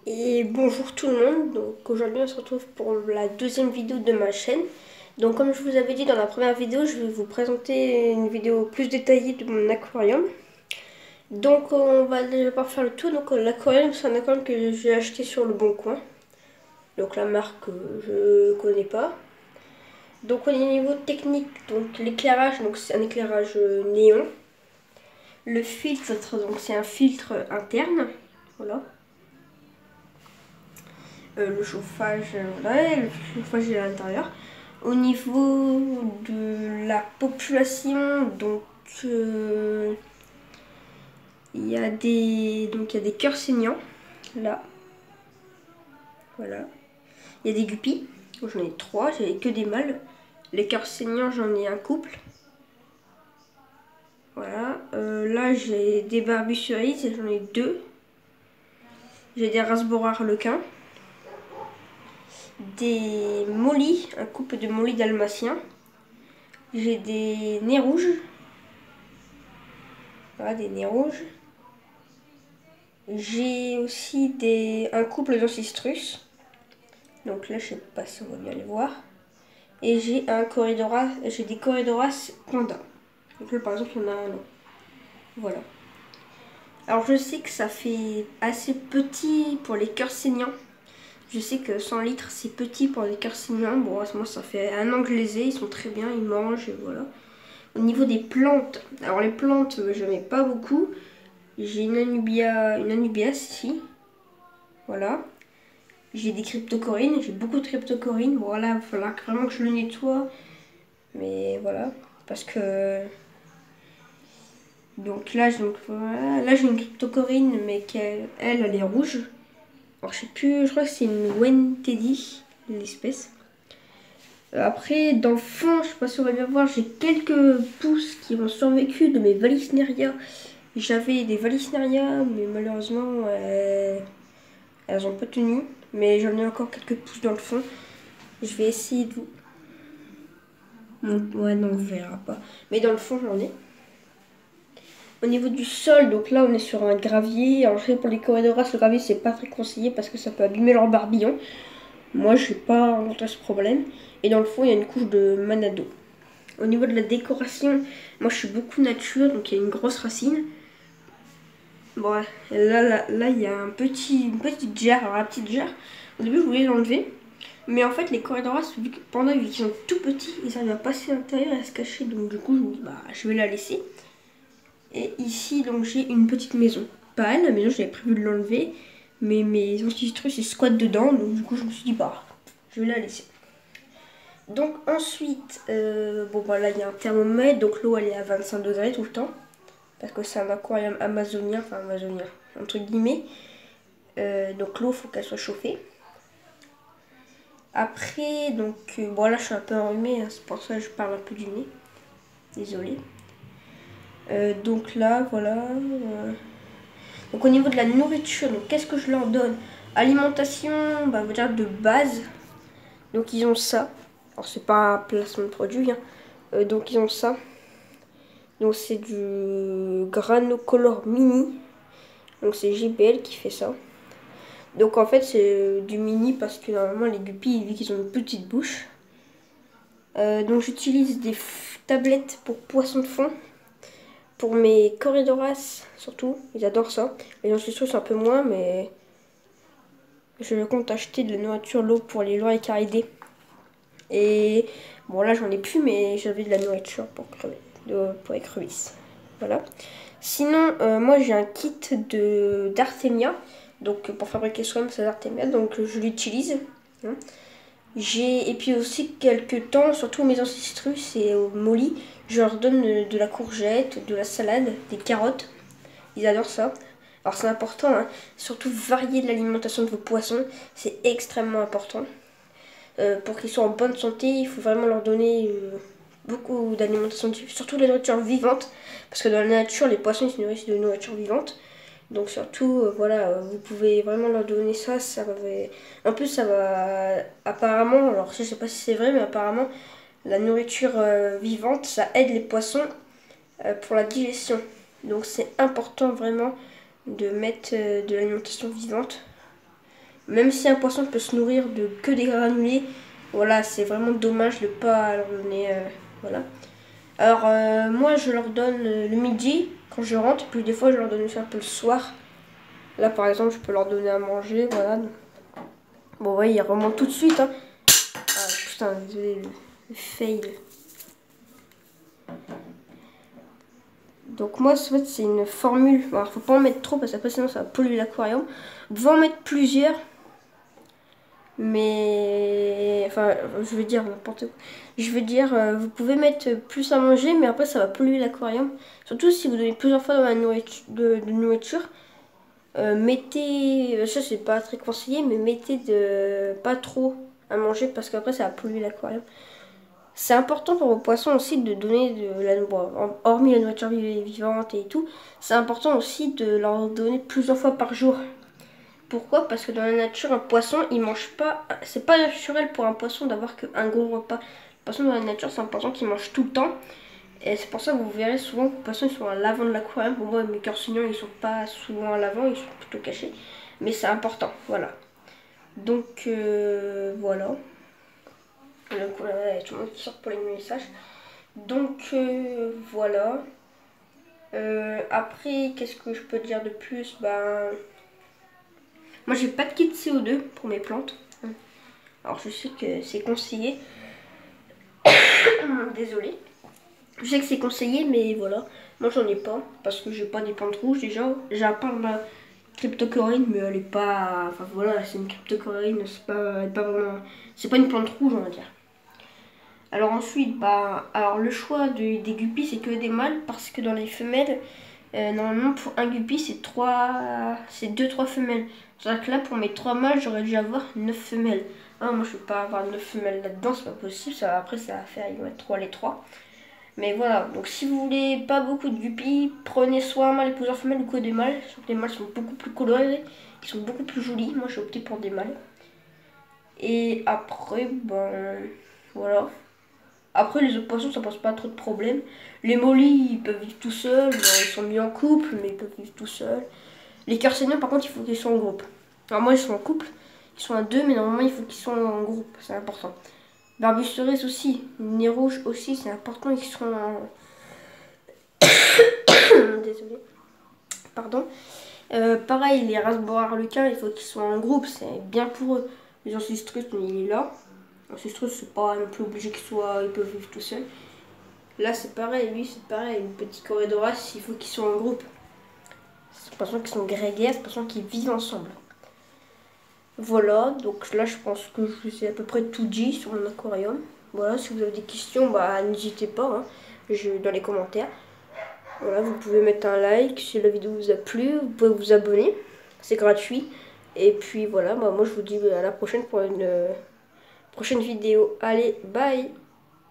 Et bonjour tout le monde, donc aujourd'hui on se retrouve pour la deuxième vidéo de ma chaîne. Donc comme je vous avais dit dans la première vidéo, je vais vous présenter une vidéo plus détaillée de mon aquarium. Donc on va déjà pas faire le tour. Donc l'aquarium, c'est un aquarium que j'ai acheté sur le Bon Coin. Donc la marque je connais pas. Donc au niveau technique, donc l'éclairage, donc c'est un éclairage néon. Le filtre, donc c'est un filtre interne, voilà. Le chauffage, voilà, le chauffage est à l'intérieur. Au niveau de la population, donc il y a des cœurs saignants là, voilà. Il y a des guppies, j'en ai 3, j'ai que des mâles. Les cœurs saignants, j'en ai un couple. Voilà, là j'ai des barbus cerises, j'en ai 2. J'ai des rasbora harlequins. Des mollies, un couple de mollies dalmatiens. J'ai des nez rouges. Voilà, des nez rouges. J'ai aussi un couple d'ancistrus. Donc là, je sais pas si on va bien les voir. Et j'ai des Corydoras panda. Donc là, par exemple, il y en a un là. Voilà. Alors je sais que ça fait assez petit pour les cœurs saignants. Je sais que 100 litres, c'est petit pour les cœurs saignants. Bon, moi, ça fait un an que je les ai. Ils sont très bien, ils mangent, et voilà. Au niveau des plantes, alors les plantes, je n'en ai pas beaucoup. J'ai une anubias ici. Voilà. J'ai des cryptocorines, j'ai beaucoup de cryptocorines. Bon, là, il va falloir vraiment que je le nettoie. Mais voilà. Parce que. Donc là, voilà. Là j'ai une cryptocorine, mais elle est rouge. Alors je sais plus, je crois que c'est une Wen Teddy, l'espèce. Après, dans le fond, je sais pas si on va bien voir, j'ai quelques pousses qui ont survécu de mes Valisneria. J'avais des Valisneria, mais malheureusement, elles n'ont pas tenu. Mais j'en ai encore quelques pousses dans le fond. Je vais essayer de vous... Ouais, non, on verra pas. Mais dans le fond, j'en ai. Au niveau du sol, donc là, on est sur un gravier. Alors, je sais pour les Corydoras, le gravier, c'est pas très conseillé parce que ça peut abîmer leur barbillon. Moi, je n'ai pas rencontré ce problème. Et dans le fond, il y a une couche de manado. Au niveau de la décoration, moi, je suis beaucoup nature, donc il y a une grosse racine. Bon, là, il y a une petite jarre. Alors, la petite jarre, au début, je voulais l'enlever. Mais en fait, les Corydoras, vu qu'ils sont tout petits, ils arrivent à passer à l'intérieur et à se cacher. Donc, du coup, je me dis, bah, je vais la laisser. Et ici, donc, j'ai une petite maison. Pas la maison, j'avais prévu de l'enlever. Mais mes ancistrus, ils squattent dedans. Donc, du coup, je me suis dit, bah, je vais la laisser. Donc, ensuite, bon, bah là, il y a un thermomètre. Donc, l'eau, elle est à 25 degrés tout le temps. Parce que c'est un aquarium amazonien, enfin amazonien, entre guillemets. Donc, l'eau, il faut qu'elle soit chauffée. Après, donc, bon, là, je suis un peu enrhumée. Hein, c'est pour ça que je parle un peu du nez. Désolée. Donc là, voilà. Donc au niveau de la nourriture, donc qu'est-ce que je leur donne? Alimentation, bah, on va dire de base. Donc ils ont ça. Alors c'est pas un placement de produit. Hein. Donc ils ont ça. Donc c'est du Granocolor Mini. Donc c'est JBL qui fait ça. Donc en fait c'est du mini parce que normalement les guppies, vu qu'ils ont une petite bouche. Donc j'utilise des tablettes pour poissons de fond. Pour mes Corydoras, surtout, ils adorent ça. Les ancistrus un peu moins, mais je compte acheter de la nourriture l'eau pour les lois écaridés. Et bon, là j'en ai plus, mais j'avais de la nourriture pour écrevisses. Voilà. Sinon, moi j'ai un kit d'Artemia. Donc pour fabriquer soi-même c'est d'Artemia, donc je l'utilise. Hein. Et puis aussi quelques temps, surtout mes ancistrus et aux mollies, je leur donne de la courgette, de la salade, des carottes. Ils adorent ça. Alors c'est important, hein. Surtout varier l'alimentation de vos poissons, c'est extrêmement important. Pour qu'ils soient en bonne santé, il faut vraiment leur donner beaucoup d'alimentation, surtout de la nourriture vivante. Parce que dans la nature, les poissons ils se nourrissent de nourriture vivante. Donc surtout, voilà, vous pouvez vraiment leur donner ça. En plus, ça va apparemment, alors je sais pas si c'est vrai, mais apparemment, la nourriture vivante, ça aide les poissons pour la digestion. Donc c'est important vraiment de mettre de l'alimentation vivante. Même si un poisson peut se nourrir de que des granulés, voilà, c'est vraiment dommage de ne pas leur donner, voilà. Alors moi je leur donne le midi quand je rentre, puis des fois je leur donne aussi un peu le soir. Là par exemple je peux leur donner à manger, voilà. Bon ouais, ils remontent tout de suite, hein. Ah putain, désolé, le fail. Donc moi, en fait, c'est une formule. Alors, faut pas en mettre trop parce qu'après, sinon, ça va polluer l'aquarium. Vous pouvez en mettre plusieurs. Mais... Enfin, je veux dire n'importe quoi. Je veux dire, vous pouvez mettre plus à manger, mais après, ça va polluer l'aquarium. Surtout si vous donnez plusieurs fois dans la nourriture, de nourriture. Mettez... Ça, c'est pas très conseillé, mais mettez pas trop à manger parce qu'après, ça va polluer l'aquarium. C'est important pour vos poissons aussi de donner de la nourriture, hormis la nourriture vivante et tout, c'est important aussi de leur donner plusieurs fois par jour. Pourquoi? Parce que dans la nature, un poisson, il mange pas. C'est pas naturel pour un poisson d'avoir qu'un gros repas. Le poisson dans la nature, c'est un poisson qui mange tout le temps. Et c'est pour ça que vous verrez souvent que les poissons ils sont à l'avant de l'aquarium. Pour moi, mes carcinions, ils sont pas souvent à l'avant, ils sont plutôt cachés. Mais c'est important, voilà. Donc, voilà. Donc voilà, il y a tout le monde qui sort pour les messages. Donc voilà. Après, qu'est-ce que je peux dire de plus? Ben, moi j'ai pas de kit CO2 pour mes plantes. Alors je sais que c'est conseillé. Désolée. Je sais que c'est conseillé, mais voilà. Moi j'en ai pas parce que j'ai pas des plantes rouges déjà. J'ai à part ma cryptocorine, mais elle est pas. Enfin voilà, c'est une cryptocorine, c'est pas vraiment. C'est pas une plante rouge, on va dire. Alors ensuite, bah, alors le choix des guppies, c'est que des mâles parce que dans les femelles, normalement pour un guppy, c'est 2-3 femelles. C'est-à-dire que là, pour mes 3 mâles, j'aurais dû avoir 9 femelles. Ah, moi, je ne peux pas avoir 9 femelles là-dedans, c'est pas possible. Ça, après, ça va faire, ils vont être 3 les 3. Mais voilà, donc si vous voulez pas beaucoup de guppies, prenez soit un mâle et plusieurs femelles ou que des mâles. Sauf que les mâles sont beaucoup plus colorés, ils sont beaucoup plus jolis. Moi, j'ai opté pour des mâles. Et après, ben, voilà. Après, les autres poissons, ça pose pas trop de problèmes. Les mollies, ils peuvent vivre tout seuls. Bon, ils sont mis en couple, mais ils peuvent vivre tout seuls. Les carciniens, par contre, il faut qu'ils soient en groupe. Alors moi, ils sont en couple. Ils sont à deux, mais normalement, il faut qu'ils soient en groupe. C'est important. Barbucerise aussi. Nez rouge aussi, c'est important qu'ils soient en... Désolée. Pardon. Pareil, les race-bois harlequins, il faut qu'ils soient en groupe. C'est bien pour eux. Les ancistrus, il est là. Ancistrus, c'est pas non plus obligé qu'ils soient... Ils peuvent vivre tout seuls. Là, c'est pareil, lui, c'est pareil. Une petite corridoras, il faut qu'ils soient en groupe. C'est des poissons qui sont grégaires, c'est des poissons qui vivent ensemble. Voilà, donc là, je pense que je vous ai à peu près tout dit sur mon aquarium. Voilà, si vous avez des questions, bah n'hésitez pas, hein, dans les commentaires. Voilà, vous pouvez mettre un like si la vidéo vous a plu, vous pouvez vous abonner, c'est gratuit. Et puis voilà, bah, moi je vous dis à la prochaine pour une prochaine vidéo. Allez, bye!